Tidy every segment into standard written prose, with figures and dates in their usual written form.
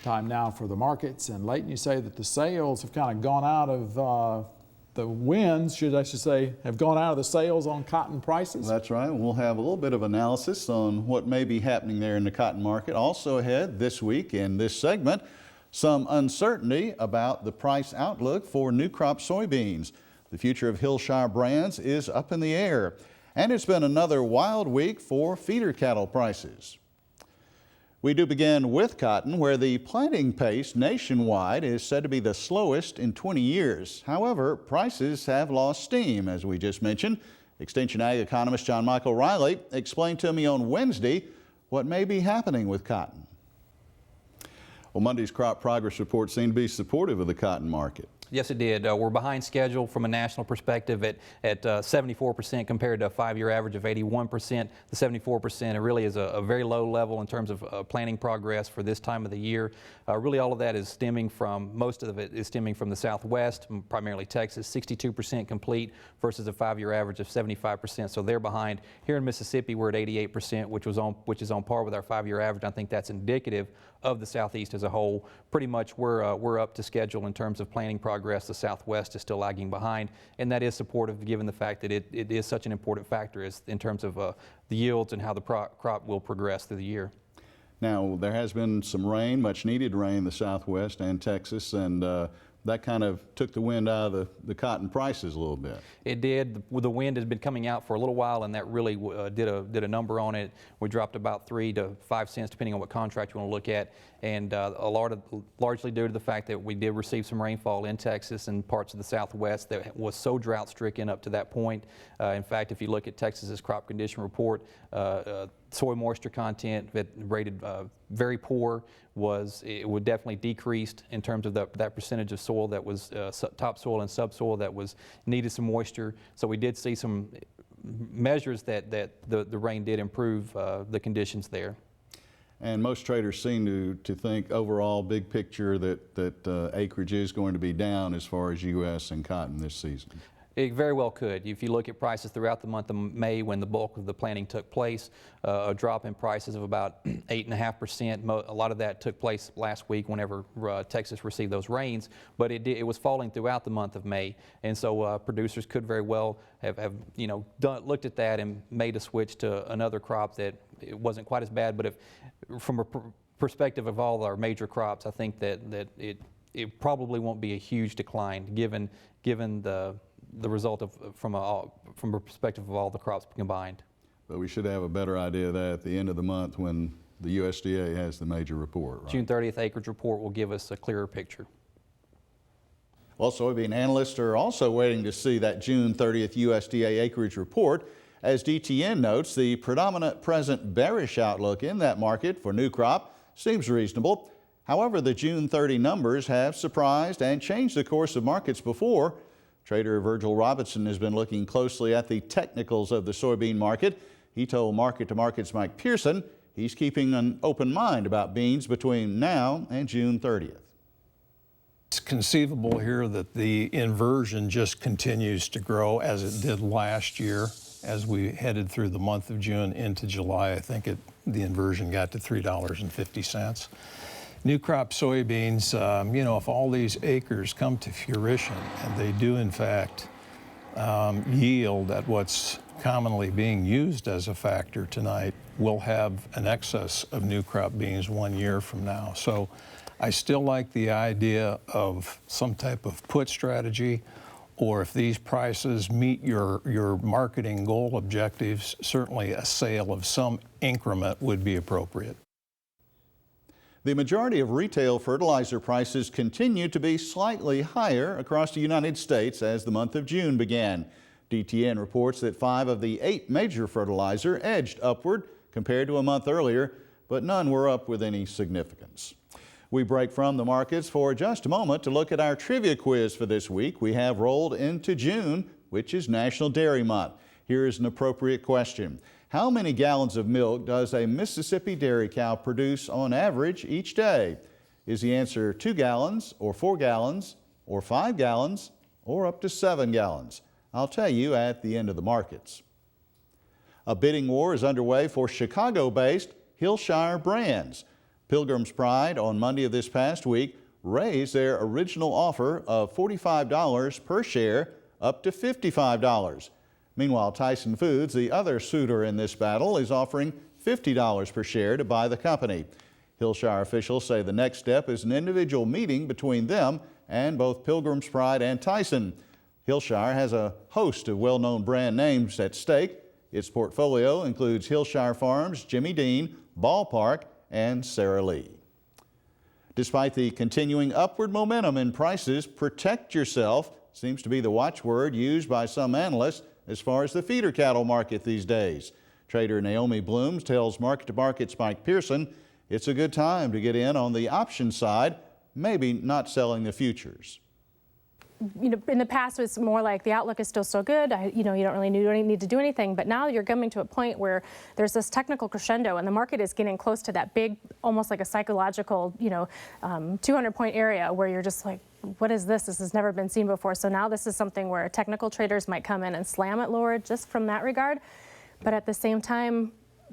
Time now for the markets. And Leighton, you say that the sales have kind of gone out of the winds, I should say, have gone out of the sales on cotton prices? That's right. We'll have a little bit of analysis on what may be happening there in the cotton market. Also ahead this week in this segment, some uncertainty about the price outlook for new crop soybeans. The future of Hillshire brands is up in the air. And it's been another wild week for feeder cattle prices. We do begin with cotton, where the planting pace nationwide is said to be the slowest in 20 years. However, prices have lost steam, as we just mentioned. Extension Ag economist John Michael Riley explained to me on Wednesday what may be happening with cotton. Well, Monday's crop progress report seemed to be supportive of the cotton market. Yes, it did. We're behind schedule from a national perspective at 74% compared to a 5-year average of 81%. The 74% really is a very low level in terms of planting progress for this time of the year. Really all of that is stemming from, most of it is stemming from the Southwest, primarily Texas, 62% complete versus a 5-year average of 75%. So they're behind. Here in Mississippi, we're at 88%, which is on par with our 5-year average. I think that's indicative of the Southeast as a whole. Pretty much we're up to schedule in terms of planting progress. The Southwest is still lagging behind, and that is supportive given the fact that it is such an important factor in terms of the yields and how the crop will progress through the year. Now, there has been some rain, much needed rain in the Southwest and Texas, and that kind of took the wind out of the cotton prices a little bit. It did. The wind has been coming out for a little while, and that really did a number on it. We dropped about 3 to 5 cents, depending on what contract you want to look at, and largely due to the fact that we did receive some rainfall in Texas and parts of the Southwest that was so drought-stricken up to that point. In fact, if you look at Texas's crop condition report, soil moisture content that rated very poor it would definitely decreased in terms of that percentage of soil that was topsoil and subsoil that was needed some moisture. So we did see some measures that the rain did improve the conditions there. And most traders seem to think overall, big picture, that acreage is going to be down as far as U.S. and cotton this season. It very well could. If you look at prices throughout the month of May when the bulk of the planting took place, a drop in prices of about 8.5%. A lot of that took place last week whenever Texas received those rains, but it was falling throughout the month of May. And so producers could very well have looked at that and made a switch to another crop that it wasn't quite as bad. But from a perspective of all our major crops, I think that it probably won't be a huge decline given the result from a perspective of all the crops combined. But we should have a better idea of that at the end of the month when the USDA has the major report, right? June 30th acreage report will give us a clearer picture. Well, soybean analysts are also waiting to see that June 30th USDA acreage report. As DTN notes, the predominant present bearish outlook in that market for new crop seems reasonable. However, the June 30 numbers have surprised and changed the course of markets before. Trader Virgil Robinson has been looking closely at the technicals of the soybean market. He told Market to Market's Mike Pearson he's keeping an open mind about beans between now and June 30th. It's conceivable here that the inversion just continues to grow as it did last year. As we headed through the month of June into July, I think the inversion got to $3.50. New crop soybeans, if all these acres come to fruition and they do in fact yield at what's commonly being used as a factor tonight, we'll have an excess of new crop beans 1 year from now. So I still like the idea of some type of put strategy, or if these prices meet your marketing goal objectives, certainly a sale of some increment would be appropriate. The majority of retail fertilizer prices continue to be slightly higher across the United States as the month of June began. DTN reports that 5 of the 8 major fertilizer edged upward compared to a month earlier, but none were up with any significance. We break from the markets for just a moment to look at our trivia quiz for this week. We have rolled into June, which is National Dairy Month. Here is an appropriate question. How many gallons of milk does a Mississippi dairy cow produce on average each day? Is the answer 2 gallons, or 4 gallons, or 5 gallons, or up to 7 gallons? I'll tell you at the end of the markets. A bidding war is underway for Chicago-based Hillshire brands. Pilgrim's Pride on Monday of this past week raised their original offer of $45 per share up to $55. Meanwhile, Tyson Foods, the other suitor in this battle, is offering $50 per share to buy the company. Hillshire officials say the next step is an individual meeting between them and both Pilgrim's Pride and Tyson. Hillshire has a host of well-known brand names at stake. Its portfolio includes Hillshire Farms, Jimmy Dean, Ballpark, and Sara Lee. Despite the continuing upward momentum in prices, protect yourself seems to be the watchword used by some analysts as far as the feeder cattle market these days. Trader Naomi Blooms tells market-to-market's Mike Pearson it's a good time to get in on the option side, maybe not selling the futures. You know, in the past it was more like the outlook is still so good, you don't really need to do anything, but now you're coming to a point where there's this technical crescendo and the market is getting close to that big, almost like a psychological, 200-point area where you're just like, what is this? This has never been seen before. So now this is something where technical traders might come in and slam it lower just from that regard, but at the same time,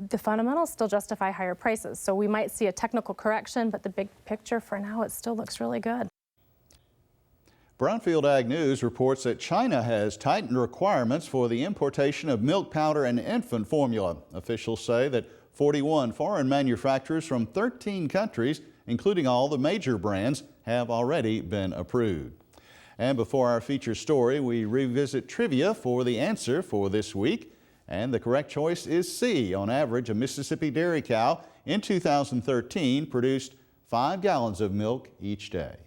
the fundamentals still justify higher prices. So we might see a technical correction, but the big picture for now, it still looks really good. Brownfield Ag News reports that China has tightened requirements for the importation of milk powder and infant formula. Officials say that 41 foreign manufacturers from 13 countries, including all the major brands, have already been approved. And before our feature story, we revisit trivia for the answer for this week. And the correct choice is C. On average, a Mississippi dairy cow in 2013 produced 5 gallons of milk each day.